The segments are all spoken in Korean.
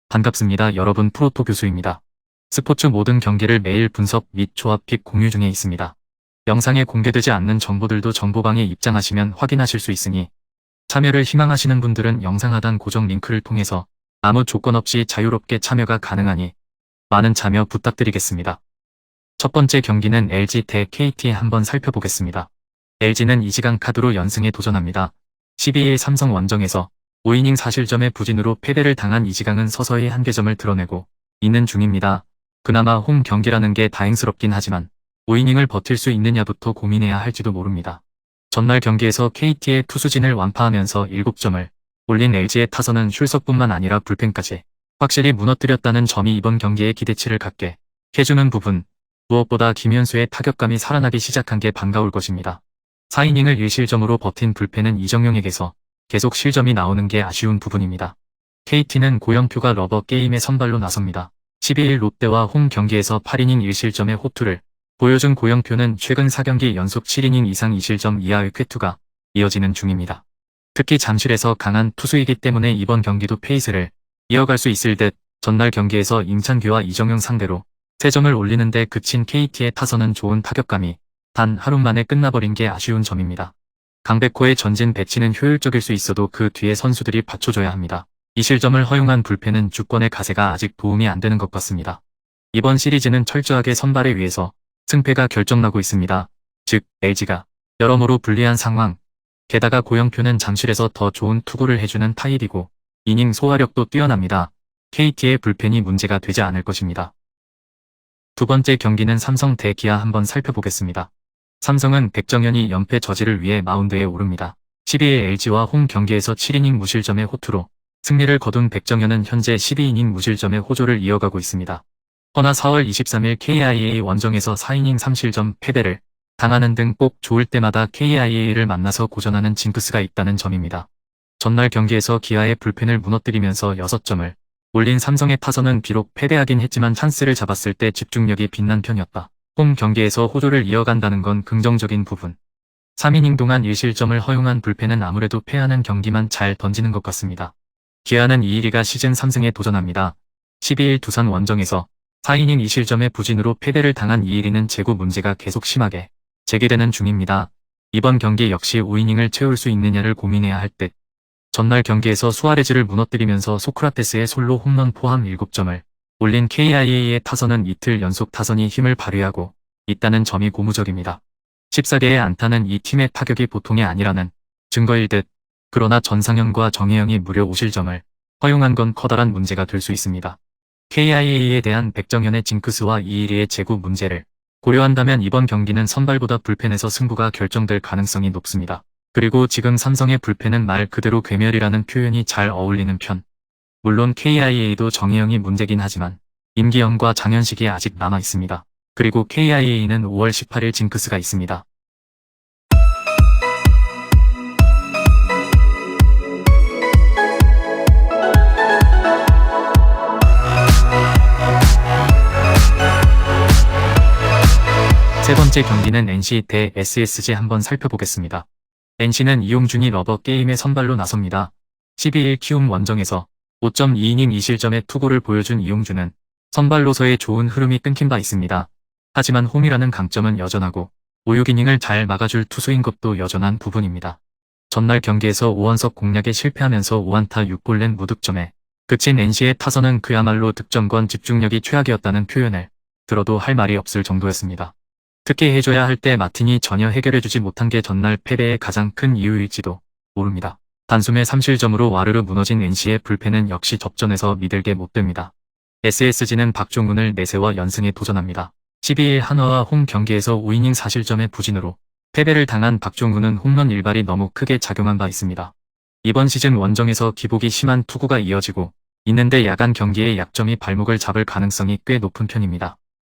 반갑습니다. 여러분, 프로토 교수입니다. 스포츠 모든 경기를 매일 분석 및 조합 픽 공유 중에 있습니다. 영상에 공개되지 않는 정보들도 정보방에 입장하시면 확인하실 수 있으니 참여를 희망하시는 분들은 영상 하단 고정 링크를 통해서 아무 조건 없이 자유롭게 참여가 가능하니 많은 참여 부탁드리겠습니다. 첫 번째 경기는 LG 대 KT 한번 살펴보겠습니다. LG는 이지강 카드로 연승에 도전합니다. 12일 삼성 원정에서 5이닝 4실점의 부진으로 패배를 당한 이지강은 서서히 한계점을 드러내고 있는 중입니다. 그나마 홈 경기라는 게 다행스럽긴 하지만 5이닝을 버틸 수 있느냐부터 고민해야 할지도 모릅니다. 전날 경기에서 KT의 투수진을 완파하면서 7점을 올린 LG의 타선은 슐석뿐만 아니라 불펜까지 확실히 무너뜨렸다는 점이 이번 경기에 기대치를 갖게 해주는 부분, 무엇보다 김현수의 타격감이 살아나기 시작한 게 반가울 것입니다. 4이닝을 1실점으로 버틴 불펜은 이정용에게서 계속 실점이 나오는 게 아쉬운 부분입니다. KT는 고영표가 러버 게임에 선발로 나섭니다. 12일 롯데와 홈 경기에서 8이닝 1실점의 호투를 보여준 고영표는 최근 4경기 연속 7이닝 이상 2실점 이하의 쾌투가 이어지는 중입니다. 특히 잠실에서 강한 투수이기 때문에 이번 경기도 페이스를 이어갈 수 있을 듯 전날 경기에서 임찬규와 이정용 상대로 3점을 올리는데 그친 KT의 타선은 좋은 타격감이 단 하루 만에 끝나버린 게 아쉬운 점입니다. 강백호의 전진 배치는 효율적일 수 있어도 그 뒤에 선수들이 받쳐줘야 합니다. 2실점을 허용한 불펜은 주권의 가세가 아직 도움이 안 되는 것 같습니다. 이번 시리즈는 철저하게 선발에 의해서 승패가 결정나고 있습니다. 즉 LG가 여러모로 불리한 상황, 게다가 고영표는 잠실에서 더 좋은 투구를 해주는 타입이고 이닝 소화력도 뛰어납니다. KT의 불펜이 문제가 되지 않을 것입니다. 두 번째 경기는 삼성 대 기아 한번 살펴보겠습니다. 삼성은 백정현이 연패 저지를 위해 마운드에 오릅니다. 12일 LG와 홈 경기에서 7이닝 무실점의 호투로 승리를 거둔 백정현은 현재 12이닝 무실점의 호조를 이어가고 있습니다. 허나 4월 23일 KIA 원정에서 4이닝 3실점 패배를 당하는 등 꼭 좋을 때마다 KIA를 만나서 고전하는 징크스가 있다는 점입니다. 전날 경기에서 기아의 불펜을 무너뜨리면서 6점을 올린 삼성의 타선은 비록 패배하긴 했지만 찬스를 잡았을 때 집중력이 빛난 편이었다. 홈 경기에서 호조를 이어간다는 건 긍정적인 부분. 3이닝 동안 1실점을 허용한 불펜은 아무래도 패하는 경기만 잘 던지는 것 같습니다. 기아는 이일이가 시즌 3승에 도전합니다. 12일 두산 원정에서 4이닝 2실점의 부진으로 패배를 당한 이일이는 제구 문제가 계속 심하게 제기되는 중입니다. 이번 경기 역시 5이닝을 채울 수 있느냐를 고민해야 할 듯. 전날 경기에서 수아레즈를 무너뜨리면서 소크라테스의 솔로 홈런 포함 7점을 올린 KIA의 타선은 이틀 연속 타선이 힘을 발휘하고 있다는 점이 고무적입니다. 14개의 안타는 이 팀의 타격이 보통이 아니라는 증거일 듯. 그러나 전상현과 정혜영이 무려 5실점을 허용한 건 커다란 문제가 될 수 있습니다. KIA에 대한 백정현의 징크스와 이일이의 제구 문제를 고려한다면 이번 경기는 선발보다 불펜에서 승부가 결정될 가능성이 높습니다. 그리고 지금 삼성의 불펜은 말 그대로 괴멸이라는 표현이 잘 어울리는 편. 물론 KIA도 정혜영이 문제긴 하지만 임기영과 장현식이 아직 남아 있습니다. 그리고 KIA는 5월 18일 징크스가 있습니다. 세 번째 경기는 NC 대 SSG 한번 살펴보겠습니다. NC는 이용준이 러버 게임에 선발로 나섭니다. 12일 키움 원정에서 5.2이닝 2실점의 투구를 보여준 이용준은 선발로서의 좋은 흐름이 끊긴 바 있습니다. 하지만 홈이라는 강점은 여전하고 5, 6이닝을 잘 막아줄 투수인 것도 여전한 부분입니다. 전날 경기에서 오원석 공략에 실패하면서 5안타 6볼넷 무득점에 그친 NC의 타선은 그야말로 득점권 집중력이 최악이었다는 표현을 들어도 할 말이 없을 정도였습니다. 특히 해줘야 할 때 마틴이 전혀 해결해주지 못한 게 전날 패배의 가장 큰 이유일지도 모릅니다. 단숨에 3실점으로 와르르 무너진 NC의 불펜은 역시 접전에서 믿을 게 못 됩니다. SSG는 박종훈을 내세워 연승에 도전합니다. 12일 한화와 홈 경기에서 5이닝 4실점의 부진으로 패배를 당한 박종훈은 홈런 일발이 너무 크게 작용한 바 있습니다. 이번 시즌 원정에서 기복이 심한 투구가 이어지고 있는데 야간 경기의 약점이 발목을 잡을 가능성이 꽤 높은 편입니다.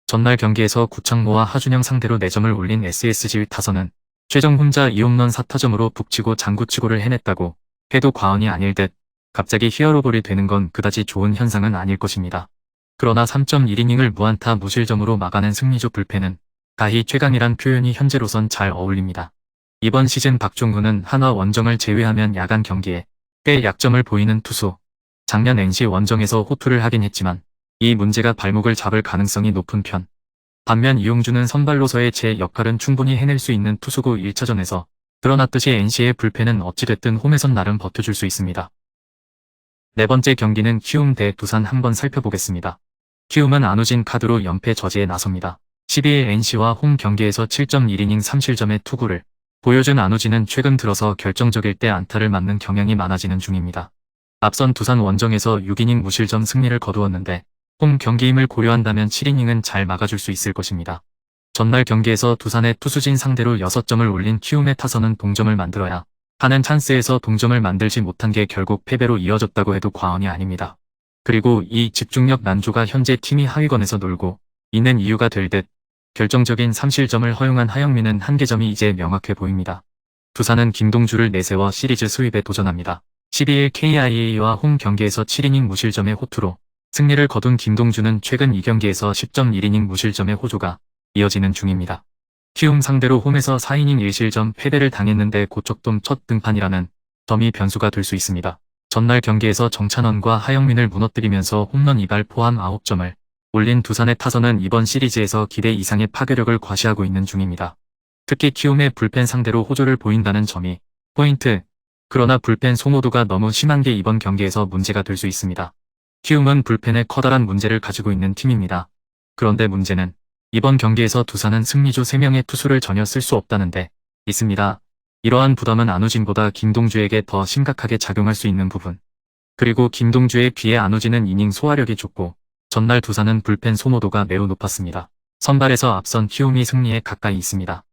전날 경기에서 구창모와 하준영 상대로 4점을 올린 SSG의 타선은 최정 혼자 2홈런 4타점으로 북치고 장구치고를 해냈다고 해도 과언이 아닐 듯 갑자기 히어로볼이 되는 건 그다지 좋은 현상은 아닐 것입니다. 그러나 3.1이닝을 무안타 무실점으로 막아낸 승리조 불펜은 가히 최강이란 표현이 현재로선 잘 어울립니다. 이번 시즌 박종훈은 한화 원정을 제외하면 야간 경기에 꽤 약점을 보이는 투수. 작년 NC 원정에서 호투를 하긴 했지만 이 문제가 발목을 잡을 가능성이 높은 편. 반면 이용주는 선발로서의 제 역할은 충분히 해낼 수 있는 투수고 1차전에서 드러났듯이 NC의 불펜은 어찌됐든 홈에선 나름 버텨줄 수 있습니다. 네 번째 경기는 키움 대 두산 한번 살펴보겠습니다. 키움은 안우진 카드로 연패 저지에 나섭니다. 12일 NC와 홈 경기에서 7.1이닝 3실점의 투구를 보여준 안우진은 최근 들어서 결정적일 때 안타를 맞는 경향이 많아지는 중입니다. 앞선 두산 원정에서 6이닝 무실점 승리를 거두었는데 홈 경기임을 고려한다면 7이닝은 잘 막아줄 수 있을 것입니다. 전날 경기에서 두산의 투수진 상대로 6점을 올린 키움의 타선은 동점을 만들어야 하는 찬스에서 동점을 만들지 못한 게 결국 패배로 이어졌다고 해도 과언이 아닙니다. 그리고 이 집중력 난조가 현재 팀이 하위권에서 놀고 있는 이유가 될 듯 결정적인 3실점을 허용한 하영민은 한계점이 이제 명확해 보입니다. 두산은 김동주를 내세워 시리즈 수입에 도전합니다. 12일 KIA와 홈 경기에서 7이닝 무실점의 호투로 승리를 거둔 김동주는 최근 2경기에서 10.1이닝 무실점의 호조가 이어지는 중입니다. 키움 상대로 홈에서 4이닝 1실점 패배를 당했는데 고척돔 첫 등판이라는 점이 변수가 될 수 있습니다. 전날 경기에서 정찬원과 하영민을 무너뜨리면서 홈런 2발 포함 9점을 올린 두산의 타선은 이번 시리즈에서 기대 이상의 파괴력을 과시하고 있는 중입니다. 특히 키움의 불펜 상대로 호조를 보인다는 점이 포인트. 그러나 불펜 소모도가 너무 심한 게 이번 경기에서 문제가 될 수 있습니다. 키움은 불펜에 커다란 문제를 가지고 있는 팀입니다. 그런데 문제는 이번 경기에서 두산은 승리조 3명의 투수를 전혀 쓸 수 없다는 데 있습니다. 이러한 부담은 안우진보다 김동주에게 더 심각하게 작용할 수 있는 부분. 그리고 김동주에 비해 안우진은 이닝 소화력이 좋고 전날 두산은 불펜 소모도가 매우 높았습니다. 선발에서 앞선 키움이 승리에 가까이 있습니다.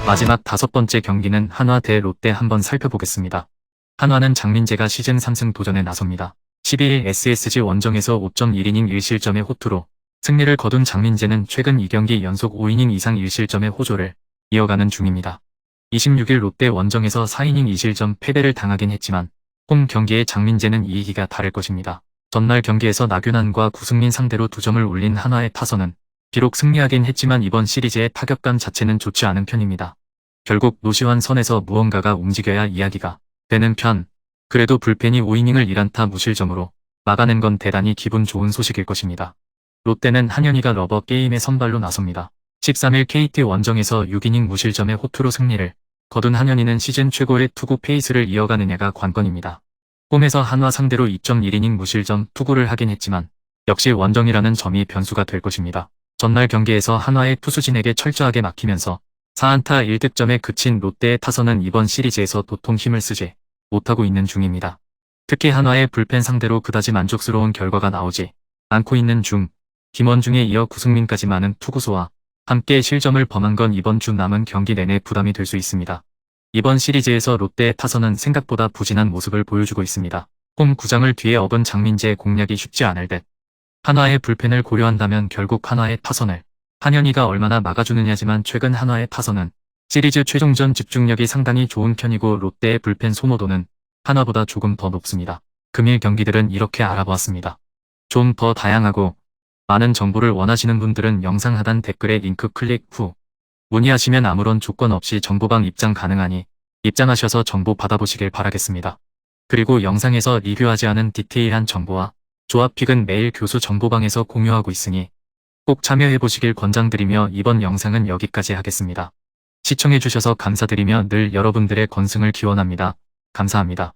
마지막 5번째 경기는 한화 대 롯데 한번 살펴보겠습니다. 한화는 장민재가 시즌 3승 도전에 나섭니다. 12일 SSG 원정에서 5.1이닝 1실점의 호투로 승리를 거둔 장민재는 최근 2경기 연속 5이닝 이상 1실점의 호조를 이어가는 중입니다. 26일 롯데 원정에서 4이닝 2실점 패배를 당하긴 했지만 홈 경기에 장민재는 이기기가 다를 것입니다. 전날 경기에서 나균환과 구승민 상대로 2점을 올린 한화의 타선은 비록 승리하긴 했지만 이번 시리즈의 타격감 자체는 좋지 않은 편입니다. 결국 노시환 선에서 무언가가 움직여야 이야기가 되는 편. 그래도 불펜이 5이닝을 1안타 무실점으로 막아낸 건 대단히 기분 좋은 소식일 것입니다. 롯데는 한현희가 러버 게임에 선발로 나섭니다. 13일 KT 원정에서 6이닝 무실점의 호투로 승리를 거둔 한현희는 시즌 최고의 투구 페이스를 이어가느냐가 관건입니다. 홈에서 한화 상대로 2.1이닝 무실점 투구를 하긴 했지만 역시 원정이라는 점이 변수가 될 것입니다. 전날 경기에서 한화의 투수진에게 철저하게 막히면서 4안타 1득점에 그친 롯데의 타선은 이번 시리즈에서 도통 힘을 쓰지 못하고 있는 중입니다. 특히 한화의 불펜 상대로 그다지 만족스러운 결과가 나오지 않고 있는 중 김원중에 이어 구승민까지 많은 투구수와 함께 실점을 범한 건 이번 주 남은 경기 내내 부담이 될 수 있습니다. 이번 시리즈에서 롯데의 타선은 생각보다 부진한 모습을 보여주고 있습니다. 홈 구장을 뒤에 업은 장민재의 공략이 쉽지 않을 듯. 한화의 불펜을 고려한다면 결국 한화의 타선을 한현희가 얼마나 막아주느냐지만 최근 한화의 타선은 시리즈 최종전 집중력이 상당히 좋은 편이고 롯데의 불펜 소모도는 한화보다 조금 더 높습니다. 금일 경기들은 이렇게 알아보았습니다. 좀 더 다양하고 많은 정보를 원하시는 분들은 영상 하단 댓글에 링크 클릭 후 문의하시면 아무런 조건 없이 정보방 입장 가능하니 입장하셔서 정보 받아보시길 바라겠습니다. 그리고 영상에서 리뷰하지 않은 디테일한 정보와 조합픽은 매일 교수 정보방에서 공유하고 있으니 꼭 참여해보시길 권장드리며 이번 영상은 여기까지 하겠습니다. 시청해주셔서 감사드리며 늘 여러분들의 건승을 기원합니다. 감사합니다.